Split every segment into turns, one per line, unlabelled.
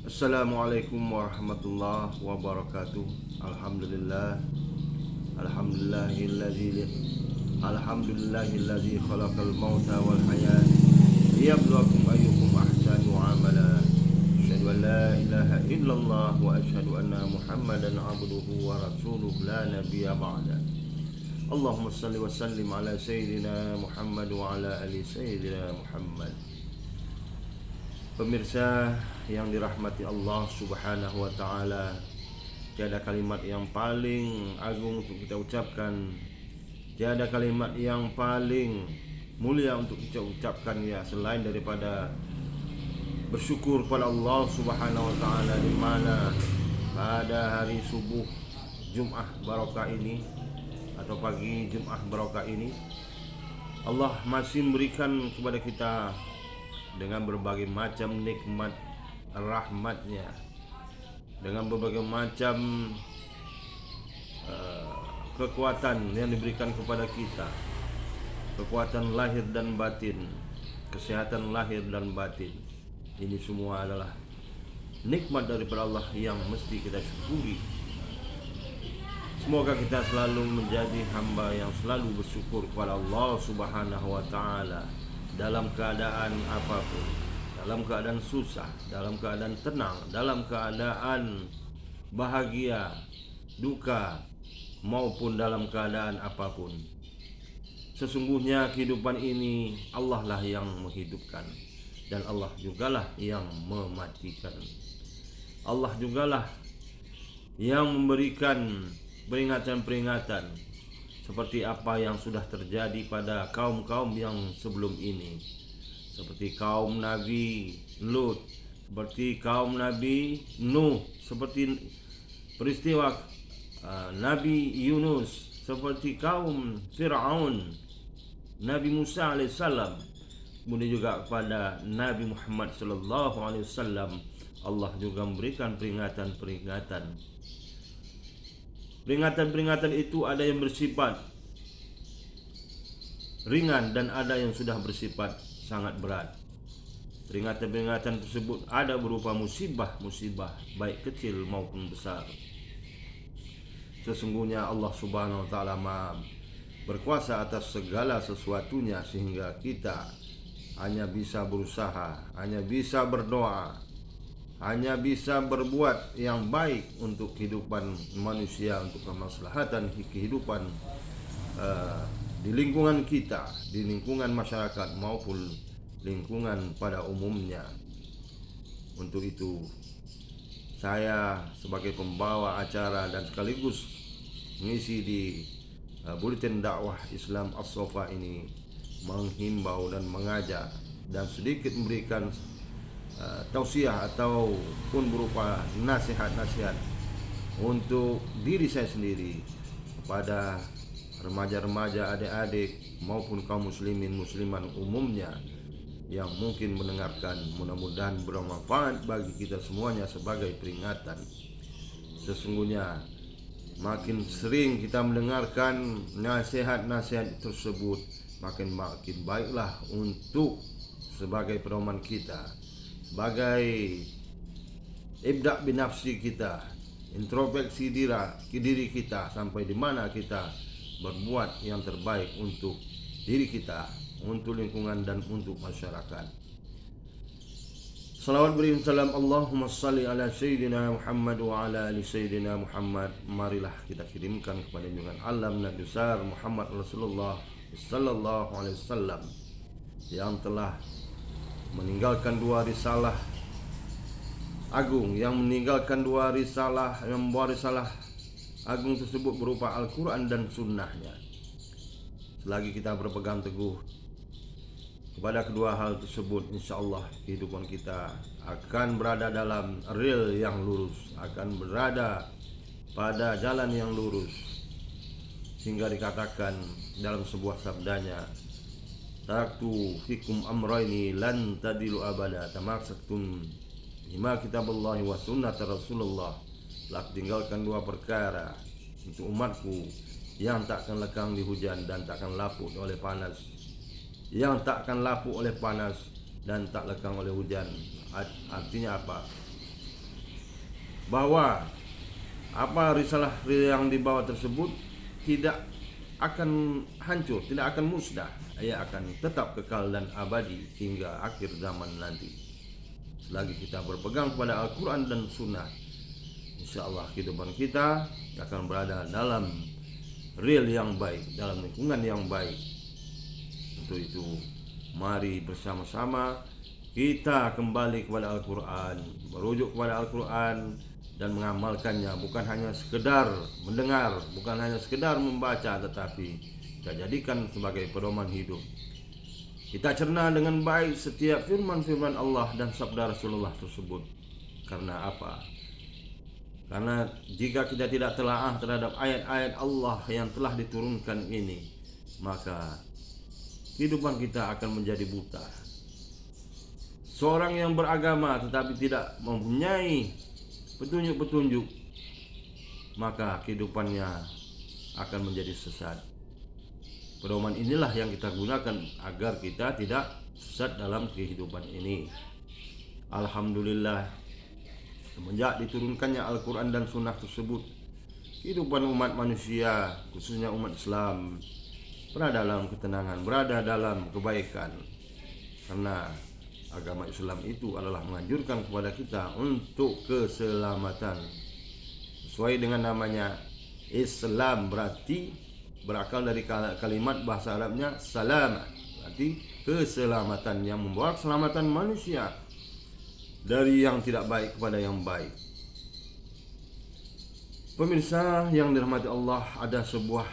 Assalamualaikum warahmatullahi wabarakatuh. Alhamdulillah. Alhamdulillahilladzi Alhamdulillahilladzi khalaqal mauta wal hayat liyabluwakum ayyukum ahsanu amala. Asyhadu an la ilaha illallah wa asyhadu anna Muhammadan abduhu wa rasuluhu la nabiyya ba'da. Allahumma salli wa sallim ala sayyidina Muhammad wa ala ali sayyidina Muhammad. Pemirsa yang dirahmati Allah Subhanahu wa taala, tiada kalimat yang paling agung untuk kita ucapkan, tiada kalimat yang paling mulia untuk kita ucapkan ya selain daripada bersyukur kepada Allah Subhanahu wa taala, di mana pada hari subuh Jumat barokah ini atau pagi Jumat barokah ini Allah masih memberikan kepada kita dengan berbagai macam nikmat rahmatnya, dengan berbagai macam kekuatan yang diberikan kepada kita, kekuatan lahir dan batin, kesehatan lahir dan batin. Ini semua adalah nikmat daripada Allah yang mesti kita syukuri. Semoga kita selalu menjadi hamba yang selalu bersyukur kepada Allah Subhanahu wa taala dalam keadaan apapun, dalam keadaan susah, dalam keadaan tenang, dalam keadaan bahagia, duka, maupun dalam keadaan apapun. Sesungguhnya kehidupan ini Allah lah yang menghidupkan, dan Allah jugalah yang mematikan. Allah jugalah yang memberikan peringatan-peringatan seperti apa yang sudah terjadi pada kaum-kaum yang sebelum ini, seperti kaum Nabi Lut, seperti kaum Nabi Nuh, seperti peristiwa Nabi Yunus, seperti kaum Fir'aun, Nabi Musa alaihissalam, kemudian juga kepada Nabi Muhammad sallallahu alaihi wasallam. Allah juga memberikan peringatan-peringatan. Peringatan-peringatan itu ada yang bersifat ringan dan ada yang sudah bersifat sangat berat. Peringatan-peringatan tersebut ada berupa musibah-musibah baik kecil maupun besar. Sesungguhnya Allah Subhanahu wa taala Maha berkuasa atas segala sesuatunya, sehingga kita hanya bisa berusaha, hanya bisa berdoa, hanya bisa berbuat yang baik untuk kehidupan manusia, untuk kemaslahatan kehidupan di lingkungan kita, di lingkungan masyarakat maupun lingkungan pada umumnya. Untuk itu saya sebagai pembawa acara dan sekaligus mengisi di Buletin Dakwah Islam As-Sofa ini menghimbau dan mengajak dan sedikit memberikan tausiah ataupun berupa nasihat-nasihat untuk diri saya sendiri, kepada remaja-remaja, adik-adik maupun kaum muslimin musliman umumnya yang mungkin mendengarkan. Mudah-mudahan bermanfaat bagi kita semuanya sebagai peringatan. Sesungguhnya makin sering kita mendengarkan nasihat-nasihat tersebut, makin baiklah untuk sebagai pedoman kita, sebagai ibda' binafsi kita, introspeksi diri kita, sampai di mana kita berbuat yang terbaik untuk diri kita, untuk lingkungan dan untuk masyarakat. Salawat beri salam Allahumma salli ala Sayyidina Muhammad wa ala ali Sayyidina Muhammad. Marilah kita kirimkan kepada junjungan alam Nabi besar Muhammad Rasulullah sallallahu alaihi wasallam yang telah meninggalkan dua risalah agung, yang meninggalkan dua risalah, yang membawa risalah agung tersebut berupa Al-Quran dan sunnahnya. Selagi kita berpegang teguh kepada kedua hal tersebut, insyaAllah kehidupan kita akan berada dalam rel yang lurus, akan berada pada jalan yang lurus, sehingga dikatakan dalam sebuah sabdanya, taraktu fikum amrayni lan tadilu abada tamassaktum bima kitaballahi wa sunnat Rasulullah. Telah tinggalkan dua perkara untuk umatku yang takkan lekang di hujan dan takkan lapuk oleh panas, yang takkan lapuk oleh panas dan tak lekang oleh hujan. Artinya apa? bahwa apa risalah yang dibawa tersebut tidak akan hancur, tidak akan musnah. Ia akan tetap kekal dan abadi hingga akhir zaman nanti. Selagi kita berpegang kepada Al-Quran dan Sunnah, insya-Allah kehidupan kita akan berada dalam real yang baik, dalam lingkungan yang baik. Untuk itu, mari bersama-sama kita kembali kepada Al-Quran, merujuk kepada Al-Quran dan mengamalkannya, bukan hanya sekedar mendengar, bukan hanya sekedar membaca, tetapi kita jadikan sebagai pedoman hidup. Kita cerna dengan baik setiap firman-firman Allah dan sabda Rasulullah tersebut. Karena apa? Karena jika kita tidak telaah terhadap ayat-ayat Allah yang telah diturunkan ini, maka kehidupan kita akan menjadi buta. Seorang yang beragama tetapi tidak mempunyai petunjuk-petunjuk, maka kehidupannya akan menjadi sesat. Pedoman inilah yang kita gunakan agar kita tidak sesat dalam kehidupan ini. Alhamdulillah, semenjak diturunkannya Al-Quran dan Sunnah tersebut, kehidupan umat manusia, khususnya umat Islam, berada dalam ketenangan, berada dalam kebaikan. Karena agama Islam itu adalah menganjurkan kepada kita untuk keselamatan. Sesuai dengan namanya, Islam berarti berakal dari kalimat bahasa Arabnya salam, berarti keselamatan, yang membawa keselamatan manusia dari yang tidak baik kepada yang baik. Pemirsa yang dirahmati Allah, ada sebuah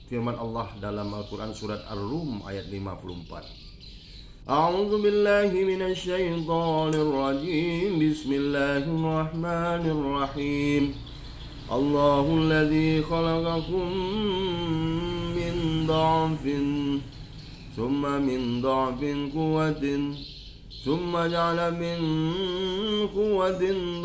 firman Allah dalam Al-Quran surat Ar-Rum ayat 54. A'udzu billahi minasy syaithanir rajim. Bismillahirrahmanirrahim. Allahul ladzi khalaqakum min dha'fin thumma min dha'fin quwwatin thumma ja'ala min quwwatin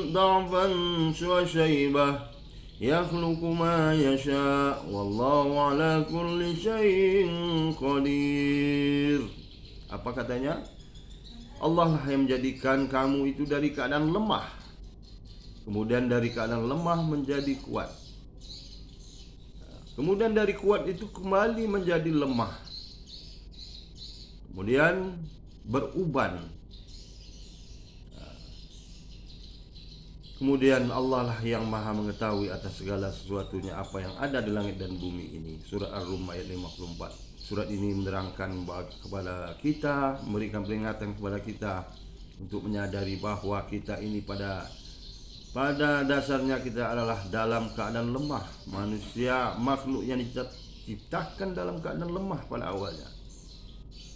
dha'fan syaibah yakhluqu ma yasha wallahu ala kulli syai'in qadir. Apa katanya? Allah lah yang menjadikan kamu itu dari keadaan lemah, kemudian dari keadaan lemah menjadi kuat, kemudian dari kuat itu kembali menjadi lemah, kemudian beruban. Kemudian Allah lah yang maha mengetahui atas segala sesuatunya, apa yang ada di langit dan bumi ini. Surat Ar-Rum ayat 54. Surat ini menerangkan kepada kita, memberikan peringatan kepada kita untuk menyadari bahwa kita ini pada dasarnya kita adalah dalam keadaan lemah. Manusia, makhluk yang diciptakan dalam keadaan lemah pada awalnya.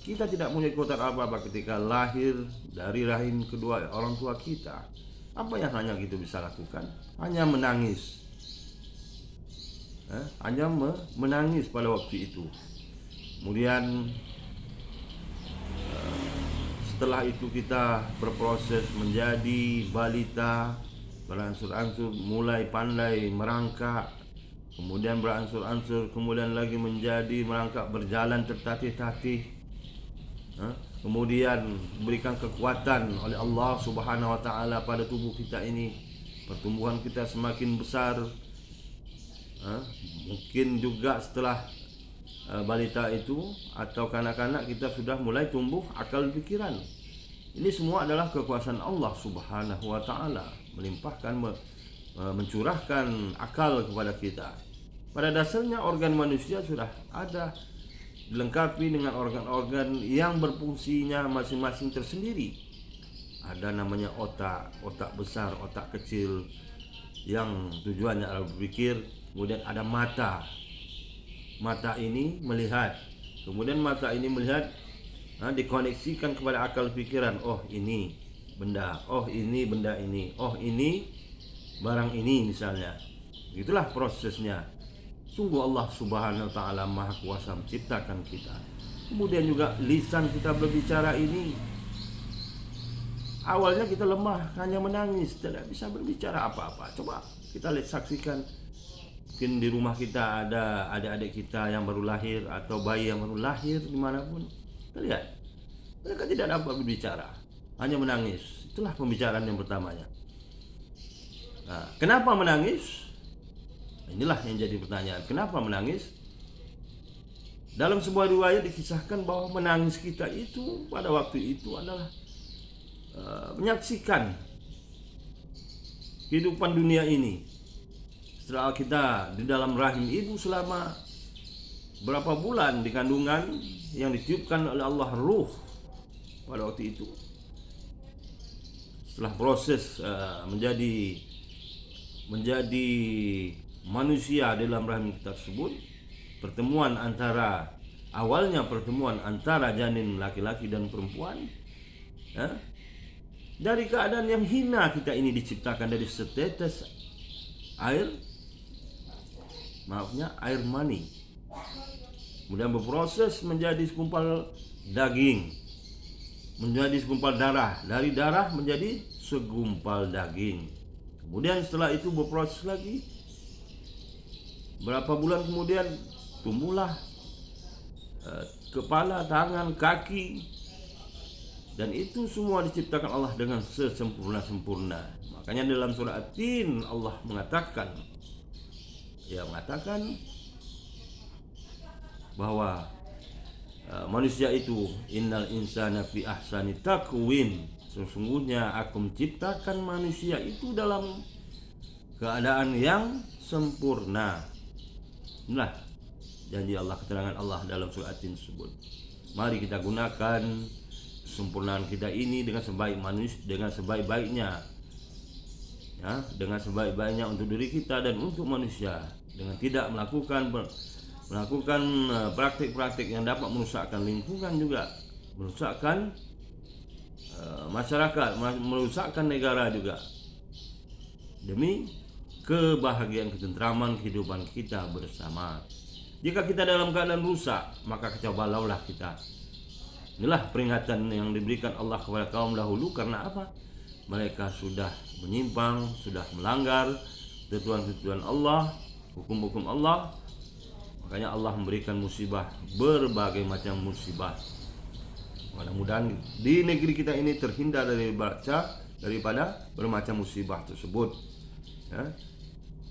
Kita tidak punya kekuatan apa-apa ketika lahir dari rahim kedua orang tua kita. Apa yang hanya kita bisa lakukan? Hanya menangis. Hanya menangis pada waktu itu. Kemudian setelah itu kita berproses menjadi balita, berangsur-angsur mulai pandai merangkak, kemudian berangsur-angsur kemudian lagi menjadi merangkak, berjalan tertatih-tatih. Kemudian berikan kekuatan oleh Allah Subhanahu wa taala pada tubuh kita ini. Pertumbuhan kita semakin besar. Mungkin juga setelah balita itu atau kanak-kanak kita sudah mulai tumbuh akal pikiran. Ini semua adalah kekuasaan Allah Subhanahu wa taala, melimpahkan, mencurahkan akal kepada kita. Pada dasarnya organ manusia sudah ada, dilengkapi dengan organ-organ yang berfungsinya masing-masing tersendiri. Ada namanya otak, otak besar, otak kecil yang tujuannya adalah berpikir. Kemudian ada mata. Mata ini melihat. Kemudian mata ini melihat dikoneksikan kepada akal pikiran. Oh, ini benda. Oh, ini benda ini. Oh, ini barang ini misalnya. Itulah prosesnya. Sungguh Allah Subhanahu wa taala Maha Kuasa menciptakan kita. Kemudian juga lisan kita berbicara ini, awalnya kita lemah, hanya menangis, tidak bisa berbicara apa-apa. Coba kita saksikan, mungkin di rumah kita ada adik-adik kita yang baru lahir atau bayi yang baru lahir dimanapun. Kita lihat, mereka tidak dapat berbicara, hanya menangis. Itulah pembicaraan yang pertamanya. Nah, kenapa menangis? Inilah yang jadi pertanyaan. Kenapa menangis? Dalam sebuah riwayat dikisahkan bahwa menangis kita itu pada waktu itu adalah menyaksikan kehidupan dunia ini. Setelah kita di dalam rahim ibu selama berapa bulan di kandungan, yang ditiupkan oleh Allah ruh pada waktu itu. Setelah proses menjadi manusia dalam rahim kita tersebut, awalnya pertemuan antara janin laki-laki dan perempuan, ya, dari keadaan yang hina kita ini diciptakan dari setetes air mani, kemudian berproses menjadi segumpal daging, menjadi segumpal darah, dari darah menjadi segumpal daging. Kemudian setelah itu berproses lagi, berapa bulan kemudian tumbuhlah kepala, tangan, kaki, dan itu semua diciptakan Allah dengan sesempurna-sempurna. Makanya dalam surah At-Tin Allah mengatakan bahwa manusia itu innal insana fi ahsani taqwim, sesungguhnya aku menciptakan manusia itu dalam keadaan yang sempurna. Inilah janji Allah, keterangan Allah dalam surah At-Tin tersebut. Mari kita gunakan kesempurnaan kita ini dengan sebaik-baiknya, ya, dengan sebaik-baiknya untuk diri kita dan untuk manusia, dengan tidak melakukan praktik-praktik yang dapat merusakkan lingkungan, juga merusakkan masyarakat, merusakkan negara juga, demi kebahagiaan ketentraman kehidupan kita bersama. Jika kita dalam keadaan rusak, maka kacau balaulah kita. Inilah peringatan yang diberikan Allah kepada kaum dahulu. Karena apa? Mereka sudah menyimpang, sudah melanggar ketentuan Allah, hukum-hukum Allah. Makanya Allah memberikan musibah, berbagai macam musibah. Mudah-mudahan di negeri kita ini terhindar daripada bermacam musibah tersebut, ya.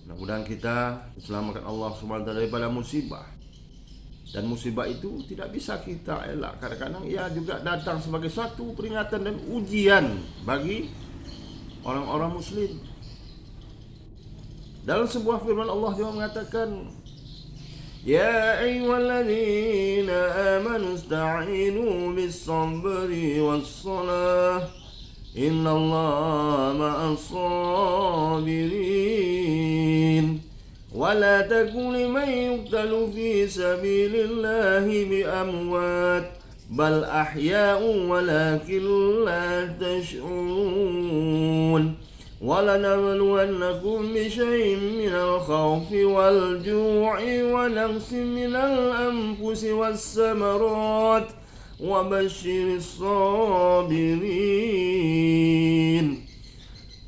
Mudah-mudahan kita diselamatkan Allah SWT daripada musibah. Dan musibah itu tidak bisa kita elak. Kadang-kadang ia juga datang sebagai satu peringatan dan ujian bagi orang-orang muslim. Dalam sebuah firman Allah juga mengatakan, ya ayyuhalladzina amanu ista'inu bis-sabri was-salah innallaha ma'as-sabirin wala takun liman yuqtalu fi sabilillahi biamwat bal ahya'un walakin la tash'urun وَلَنَبْلُوَنَّكُمْ بِشَيْءٍ مِّنَ الْخَوْفِ وَالْجُوعِ وَنَقْصٍ مِّنَ الْأَنفُسِ وَالثَّمَرَاتِ وَبَشِّرِ الصَّابِرِينَ.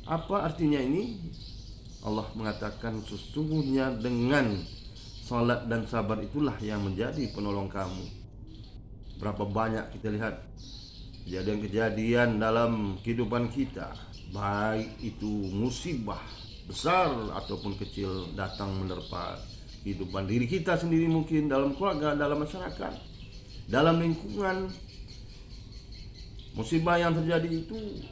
Apa artinya ini? Allah mengatakan sesungguhnya dengan salat dan sabar itulah yang menjadi penolong kamu. Berapa banyak kita lihat kejadian-kejadian dalam kehidupan kita, baik itu musibah besar ataupun kecil, datang menerpa kehidupan diri kita sendiri, mungkin dalam keluarga, dalam masyarakat, dalam lingkungan. Musibah yang terjadi itu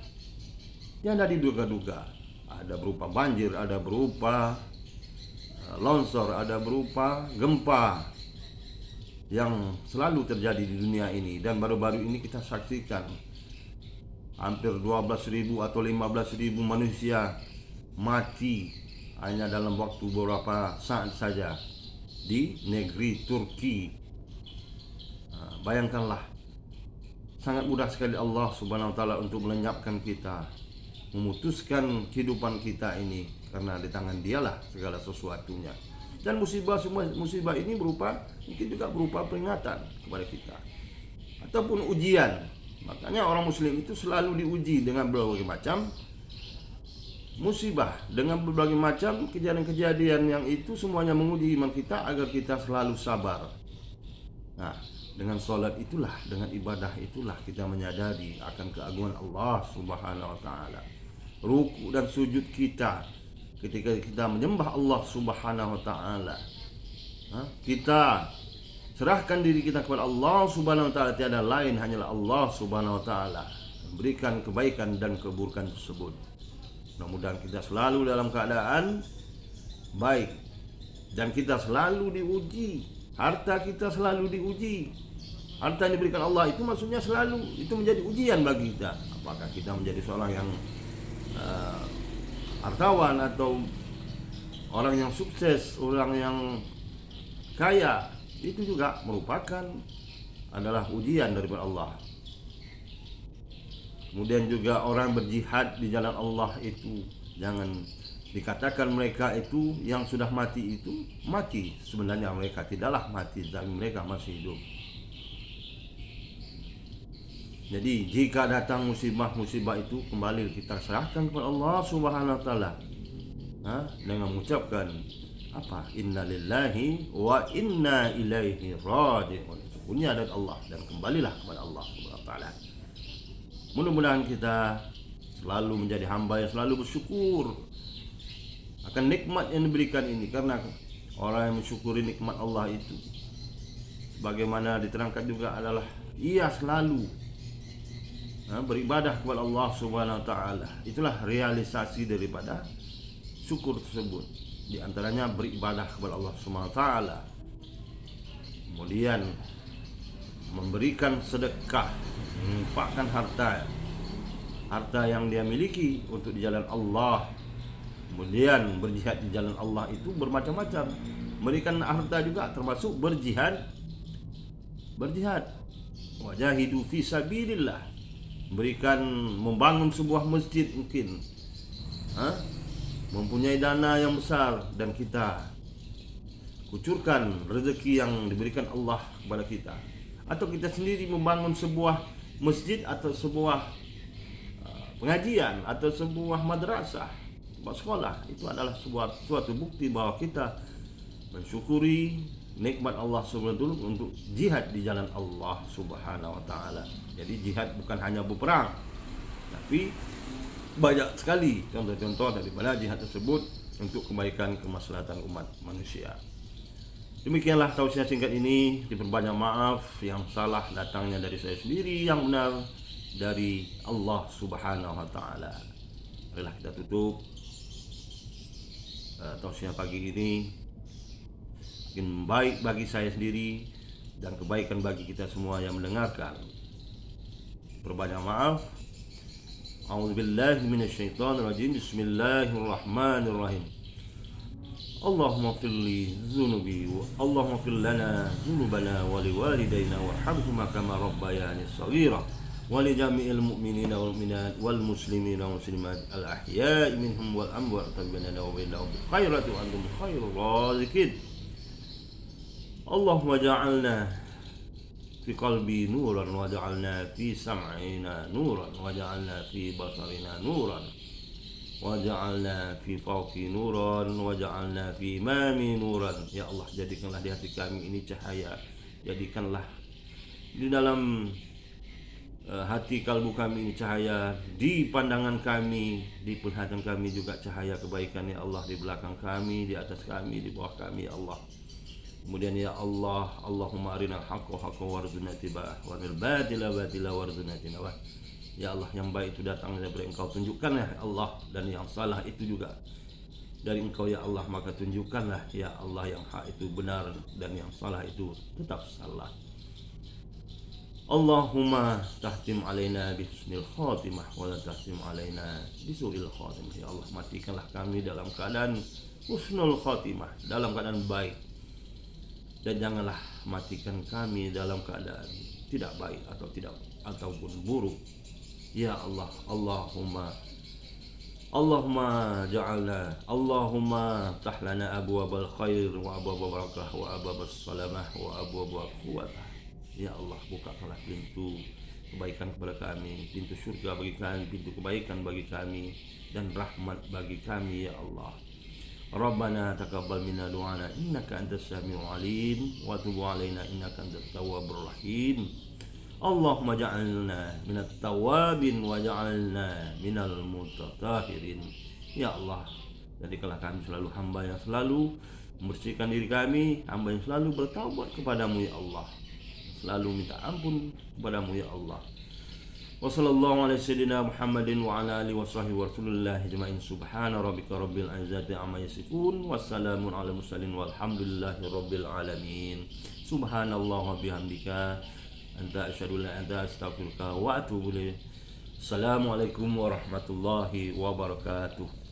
yang tidak diduga-duga. Ada berupa banjir, ada berupa longsor, ada berupa gempa yang selalu terjadi di dunia ini. Dan baru-baru ini kita saksikan hampir 12.000 atau 15.000 manusia mati hanya dalam waktu beberapa saat saja di negeri Turki. Bayangkanlah, sangat mudah sekali Allah Subhanahu wa taala untuk melenyapkan kita, memutuskan kehidupan kita ini, karena di tangan Dialah segala sesuatunya. Dan musibah ini mungkin juga berupa peringatan kepada kita ataupun ujian. Makanya orang muslim itu selalu diuji dengan berbagai macam musibah, dengan berbagai macam kejadian-kejadian yang itu semuanya menguji iman kita agar kita selalu sabar. Nah, dengan salat itulah, dengan ibadah itulah kita menyadari akan keagungan Allah Subhanahu wa taala. Ruku dan sujud kita ketika kita menyembah Allah Subhanahu wa taala, kita serahkan diri kita kepada Allah Subhanahu wa taala, tiada lain hanyalah Allah Subhanahu wa taala memberikan kebaikan dan keburukan tersebut. Mudah-mudahan kita selalu dalam keadaan baik dan kita selalu diuji. Harta kita selalu diuji. Harta yang diberikan Allah itu maksudnya selalu itu menjadi ujian bagi kita. Apakah kita menjadi seorang yang hartawan atau orang yang sukses, orang yang kaya, itu juga merupakan adalah ujian daripada Allah. Kemudian juga orang berjihad di jalan Allah itu jangan dikatakan mereka itu yang sudah mati itu mati. Sebenarnya mereka tidaklah mati, tapi mereka masih hidup. Jadi jika datang musibah-musibah itu, kembali kita serahkan kepada Allah Subhanahu wa taala. Dengan mengucapkan apa? Innalillahi wa inna ilaihi raji'un. Sesungguhnya dari Allah dan kembalilah kepada Allah Subhanahu wa taala. Mudah-mudahan kita selalu menjadi hamba yang selalu bersyukur akan nikmat yang diberikan ini, karena orang yang mensyukuri nikmat Allah itu bagaimana diterangkan juga adalah ia selalu beribadah kepada Allah Subhanahu wa taala. Itulah realisasi daripada syukur tersebut. Di antaranya beribadah kepada Allah Subhanahu wa taala. Kemudian memberikan sedekah, menginfakkan harta yang dia miliki untuk di jalan Allah. Kemudian berjihad di jalan Allah itu bermacam-macam. Memberikan harta juga termasuk berjihad. Wajahidu fi sabilillah. Membangun sebuah masjid mungkin, mempunyai dana yang besar dan kita kucurkan rezeki yang diberikan Allah kepada kita, atau kita sendiri membangun sebuah masjid atau sebuah pengajian atau sebuah madrasah, sebuah sekolah, itu adalah suatu bukti bahwa kita mensyukuri nikmat Allah Subhanahu wa taala untuk jihad di jalan Allah Subhanahu wa taala. Jadi jihad bukan hanya berperang, tapi banyak sekali contoh-contoh daripada jihad tersebut untuk kebaikan kemaslahatan umat manusia. Demikianlah tausiah singkat ini. Diperbanyak maaf, yang salah datangnya dari saya sendiri, yang benar dari Allah Subhanahu wa taala. Marilah kita tutup tausiah pagi ini. Mungkin baik bagi saya sendiri dan kebaikan bagi kita semua yang mendengarkan. Berbanyak maaf. A'udzubillahi minasyaitonirrajim. Bismillahirrahmanirrahim. Allahumma firli dzunubi wa Allahumma fir lana dzunubana wa liwalidayna warhamhuma kama rabbayani shaghira wa li jami'il mu'minina wal mu'minat wal muslimina wal muslimat al ahya'i minhum wal amwat tabi'ana wa billahum bi khairati wa antum khairur raziqin. Allahumma ja'alna fi qalbi nuran wa ja'alna fi sam'ina nuran wa ja'alna fi basarina nuran wa ja'alna fi fawqi nuran wa ja'alna fi imami nuran. Ya Allah, jadikanlah di hati kami ini cahaya, jadikanlah di dalam hati kalbu kami ini cahaya, di pandangan kami, di penglihatan kami juga cahaya kebaikan ya Allah, di belakang kami, di atas kami, di bawah kami ya Allah. Kemudian ya Allah, Allahumma arinal haqqa haqqan warzuqna ittiba'ah wa aril batila batila warzuqna tinabah. Ya Allah, yang baik itu datang dari Engkau, tunjukkan ya Allah, dan yang salah itu juga dari Engkau ya Allah, maka tunjukkanlah ya Allah yang hak itu benar dan yang salah itu tetap salah. Allahumma tahtim alaina bi husnil khatimah wa la tahtim alaina bi su'il khatimah. Ya Allah, matikanlah kami dalam keadaan husnul khatimah, dalam keadaan baik, dan janganlah matikan kami dalam keadaan tidak baik ataupun buruk. Ya Allah, Allahumma ja'alna, Allahumma tahlana abwabal khair wa abwabal barakah wa abwabas salamah wa abwabal quwwatah. Ya Allah, bukakanlah pintu kebaikan kepada kami, pintu surga bagi kami, pintu kebaikan bagi kami, dan rahmat bagi kami ya Allah. Rabbana taqabbal minna du'ana innaka antas samiul alim wa tub 'alaina innaka antat tawwabur rahim. Allahumma ja'alna minat tawabin wa ja'alna minal mutatahhirin. Ya Allah, Jadikanlah kami selalu hamba yang selalu membersihkan diri kami, hamba yang selalu bertaubat kepadamu ya Allah, selalu minta ampun kepadamu ya Allah. Wa sallallahu ala sayyidina Muhammadin wa ala alihi wa sahbihi wa rasulillahi ajma'in. Subhana rabbika rabbil izzati amma yasifun, wassalamun ala mursalin walhamdulillahi rabbil alamin. Subhanallah wa bihamdika anta asyhadu an la ilaha illa anta astaghfiruka wa atubu ilaik. Assalamualaikum warahmatullahi wabarakatuh.